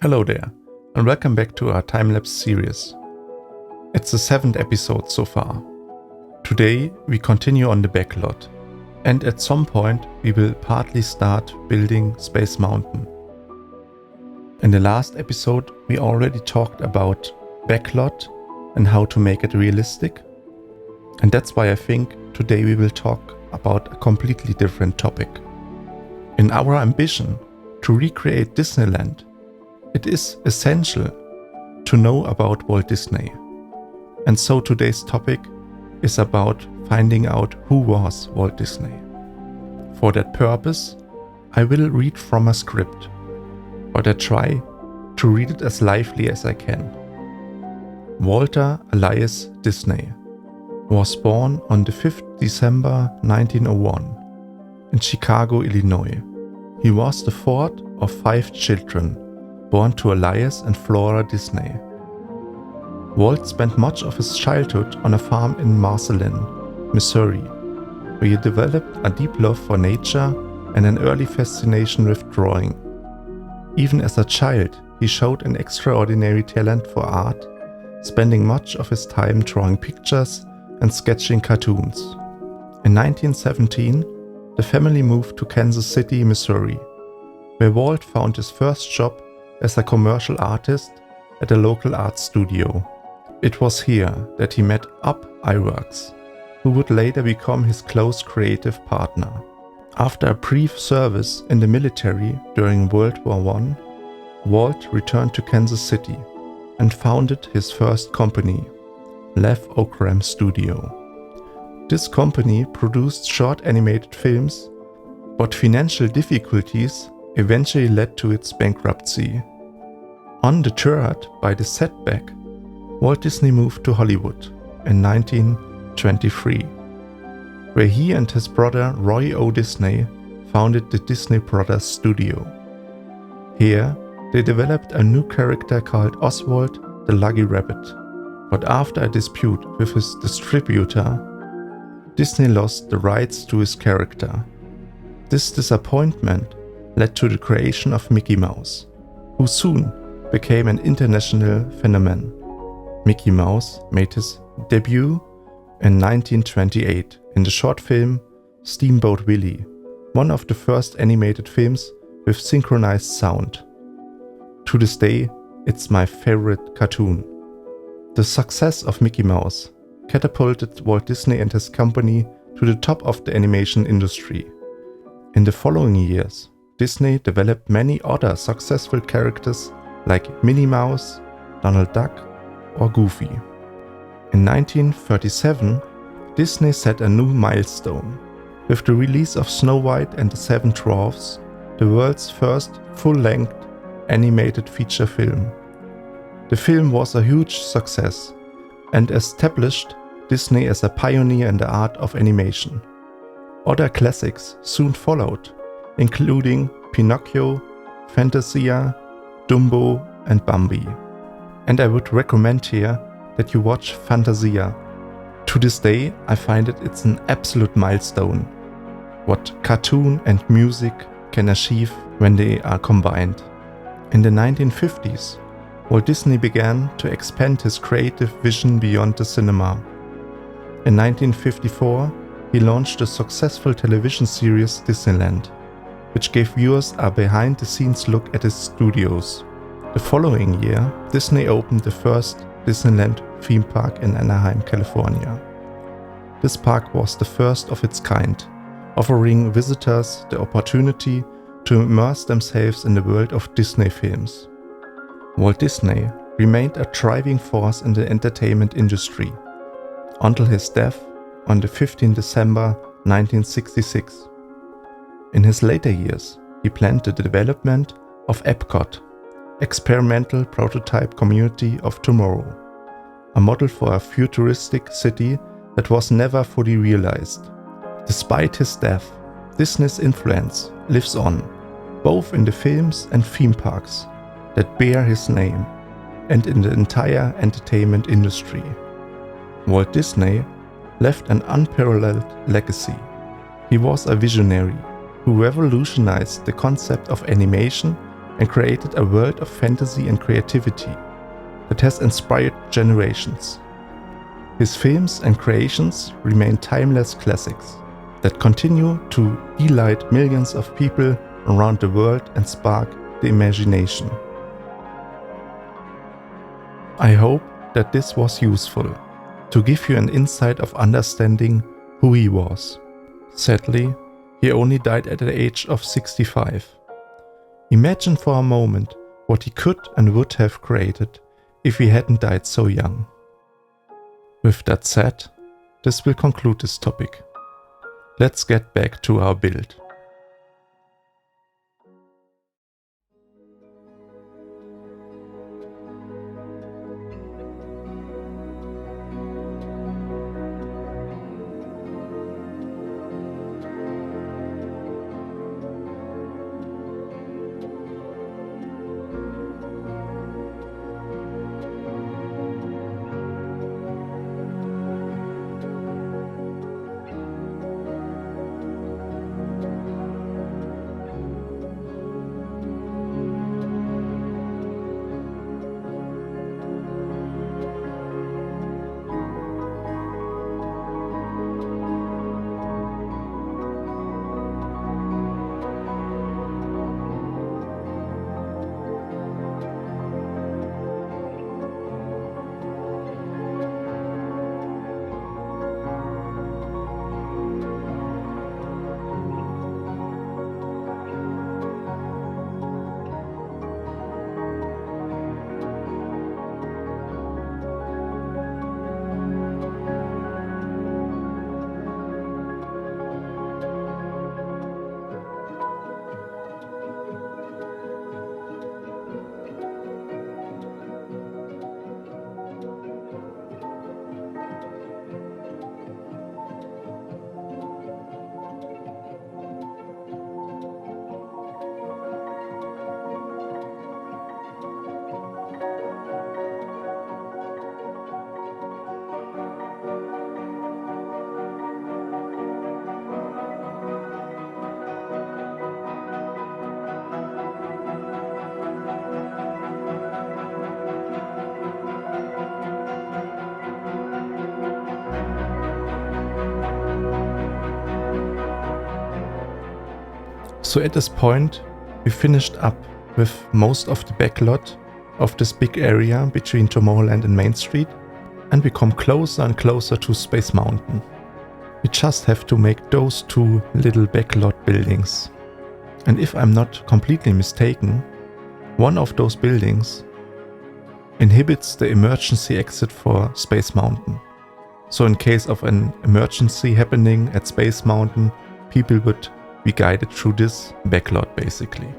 Hello there, and welcome back to our time-lapse series. It's the 7th episode so far. Today we continue on the Backlot, and at some point we will partly start building Space Mountain. In the last episode we already talked about Backlot and how to make it realistic, and that's why I think today we will talk about a completely different topic. In our ambition to recreate Disneyland, it is essential to know about Walt Disney. And so today's topic is about finding out who was Walt Disney. For that purpose, I will read from a script, but I try to read it as lively as I can. Walter Elias Disney was born on the 5th December 1901 in Chicago, Illinois. He was the fourth of 5 children born to Elias and Flora Disney. Walt spent much of his childhood on a farm in Marceline, Missouri, where he developed a deep love for nature and an early fascination with drawing. Even as a child, he showed an extraordinary talent for art, spending much of his time drawing pictures and sketching cartoons. In 1917, the family moved to Kansas City, Missouri, where Walt found his first job as a commercial artist at a local art studio. It was here that he met Up Iwerks, who would later become his close creative partner. After a brief service in the military during World War I, Walt returned to Kansas City and founded his first company, Lev Okram Studio. This company produced short animated films, but financial difficulties eventually led to its bankruptcy. Undeterred by the setback, Walt Disney moved to Hollywood in 1923, where he and his brother Roy O. Disney founded the Disney Brothers Studio. Here, they developed a new character called Oswald the Lucky Rabbit, but after a dispute with his distributor, Disney lost the rights to his character. This disappointment led to the creation of Mickey Mouse, who soon became an international phenomenon. Mickey Mouse made his debut in 1928 in the short film Steamboat Willie, one of the first animated films with synchronized sound. To this day, it's my favorite cartoon. The success of Mickey Mouse catapulted Walt Disney and his company to the top of the animation industry. In the following years, Disney developed many other successful characters like Minnie Mouse, Donald Duck, or Goofy. In 1937, Disney set a new milestone with the release of Snow White and the 7 Dwarfs, the world's first full-length animated feature film. The film was a huge success and established Disney as a pioneer in the art of animation. Other classics soon followed, including Pinocchio, Fantasia, Dumbo and Bambi. And I would recommend here that you watch Fantasia. To this day, I find it's an absolute milestone what cartoon and music can achieve when they are combined. In the 1950s, Walt Disney began to expand his creative vision beyond the cinema. In 1954, he launched the successful television series Disneyland, which gave viewers a behind-the-scenes look at his studios. The following year, Disney opened the first Disneyland theme park in Anaheim, California. This park was the first of its kind, offering visitors the opportunity to immerse themselves in the world of Disney films. Walt Disney remained a driving force in the entertainment industry until his death on the 15th December 1966. In his later years, he planned the development of Epcot, Experimental Prototype Community of Tomorrow, a model for a futuristic city that was never fully realized. Despite his death, Disney's influence lives on, both in the films and theme parks that bear his name, and in the entire entertainment industry. Walt Disney left an unparalleled legacy. He was a visionary who revolutionized the concept of animation and created a world of fantasy and creativity that has inspired generations. His films and creations remain timeless classics that continue to delight millions of people around the world and spark the imagination. I hope that this was useful to give you an insight of understanding who he was. Sadly, he only died at the age of 65. Imagine for a moment what he could and would have created if he hadn't died so young. With that said, this will conclude this topic. Let's get back to our build. So at this point, we finished up with most of the backlot of this big area between Tomorrowland and Main Street, and we come closer and closer to Space Mountain. We just have to make those two little backlot buildings. And if I'm not completely mistaken, one of those buildings inhibits the emergency exit for Space Mountain. So in case of an emergency happening at Space Mountain, people would be guided through this backlot basically.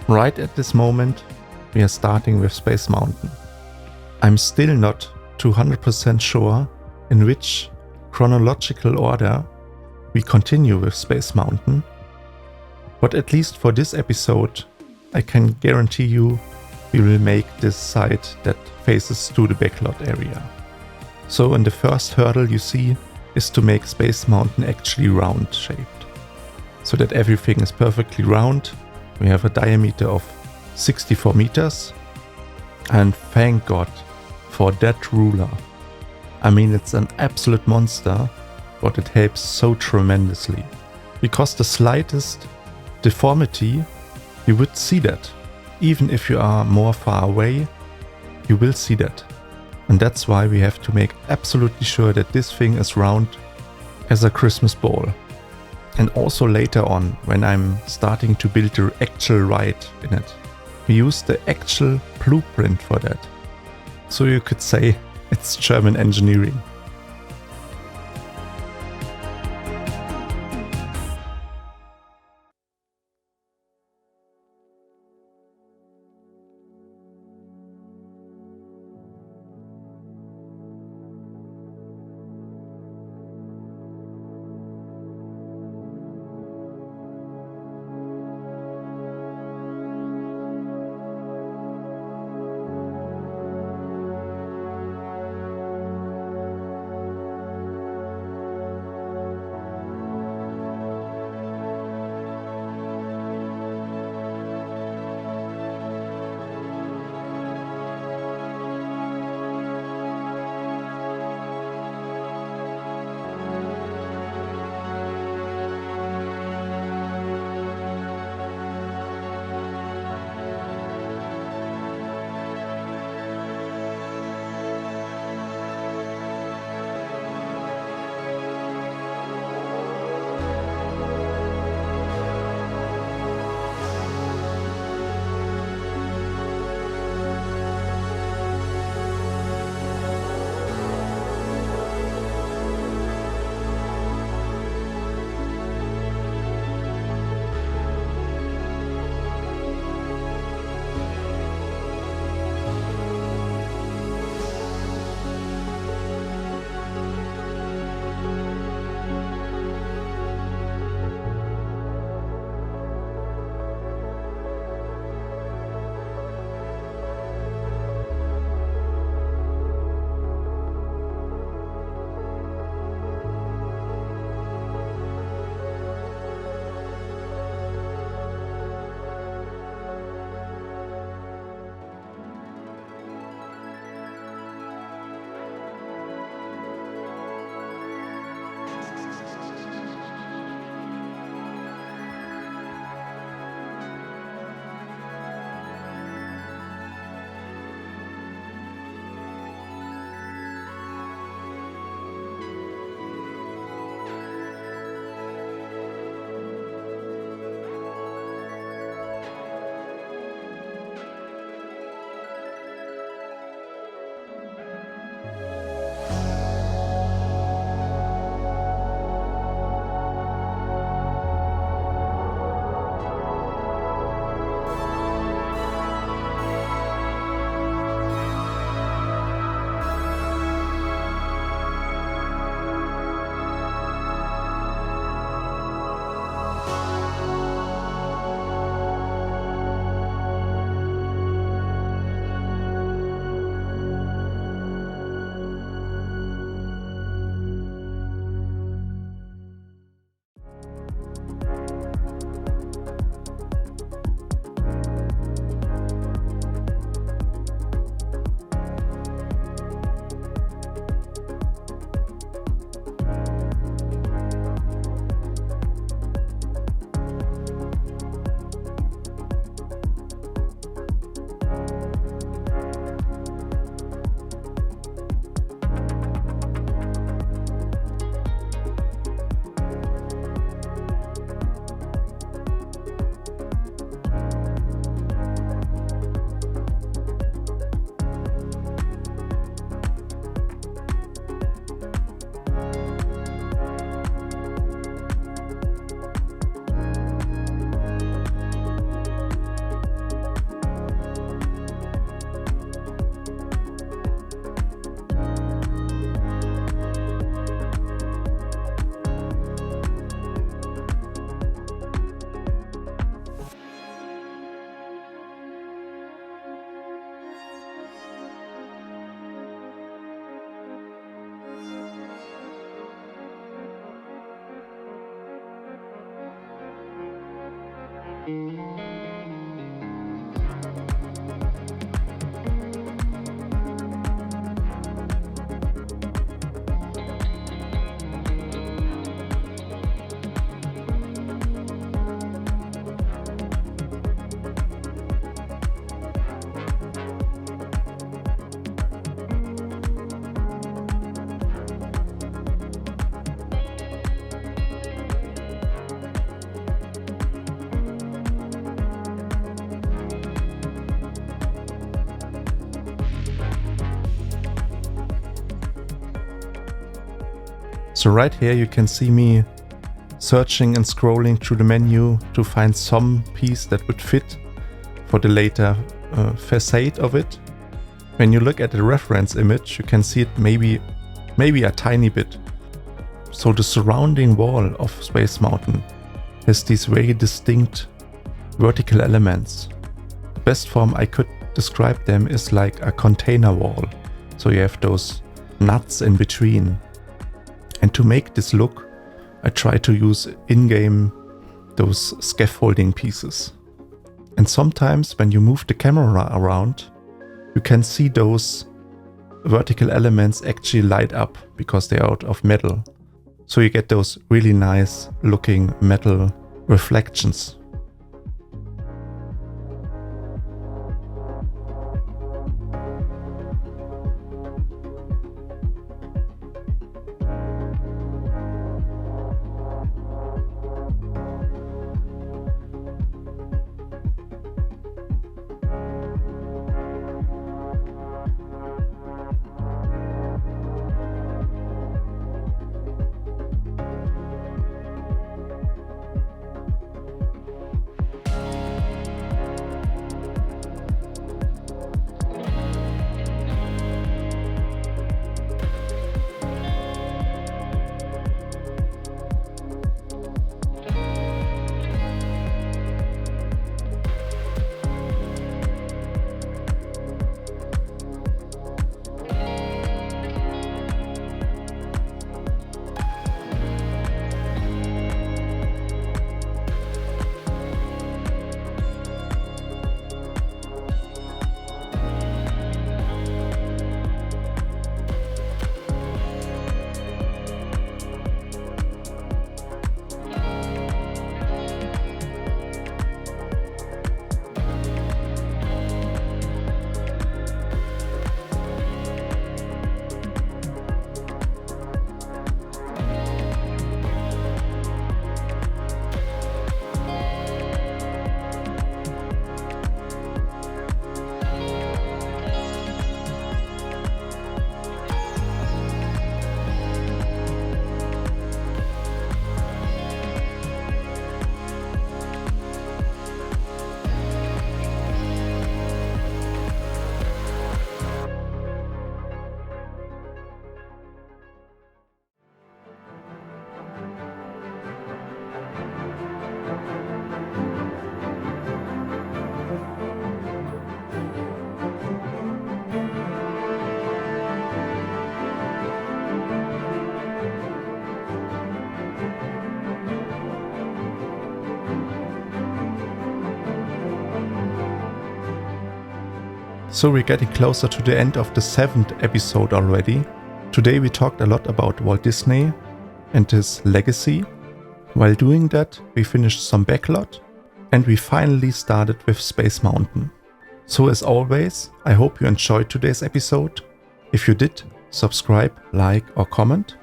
Right at this moment, we are starting with Space Mountain. I'm still not 200% sure in which chronological order we continue with Space Mountain, but at least for this episode, I can guarantee you we will make this side that faces to the backlot area. So in the first hurdle you see is to make Space Mountain actually round shaped, so that everything is perfectly round. We have a diameter of 64 meters, and thank God for that ruler. I mean, it's an absolute monster, but it helps so tremendously, because the slightest deformity, you would see that. Even if you are more far away, you will see that. And that's why we have to make absolutely sure that this thing is round as a Christmas ball. And also later on, when I'm starting to build the actual ride in it, we use the actual blueprint for that. So you could say it's German engineering. So right here you can see me searching and scrolling through the menu to find some piece that would fit for the later facade of it. When you look at the reference image, you can see it maybe a tiny bit. So the surrounding wall of Space Mountain has these very distinct vertical elements. The best form I could describe them is like a container wall. So you have those nuts in between. And to make this look, I try to use in-game those scaffolding pieces. And sometimes when you move the camera around, you can see those vertical elements actually light up because they're out of metal. So you get those really nice looking metal reflections. So we're getting closer to the end of the 7th episode already. Today we talked a lot about Walt Disney and his legacy. While doing that, we finished some Backlot and we finally started with Space Mountain. So as always, I hope you enjoyed today's episode. If you did, subscribe, like or comment.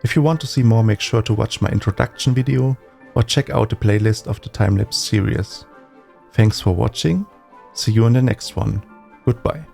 If you want to see more, make sure to watch my introduction video or check out the playlist of the time-lapse series. Thanks for watching. See you in the next one. Goodbye.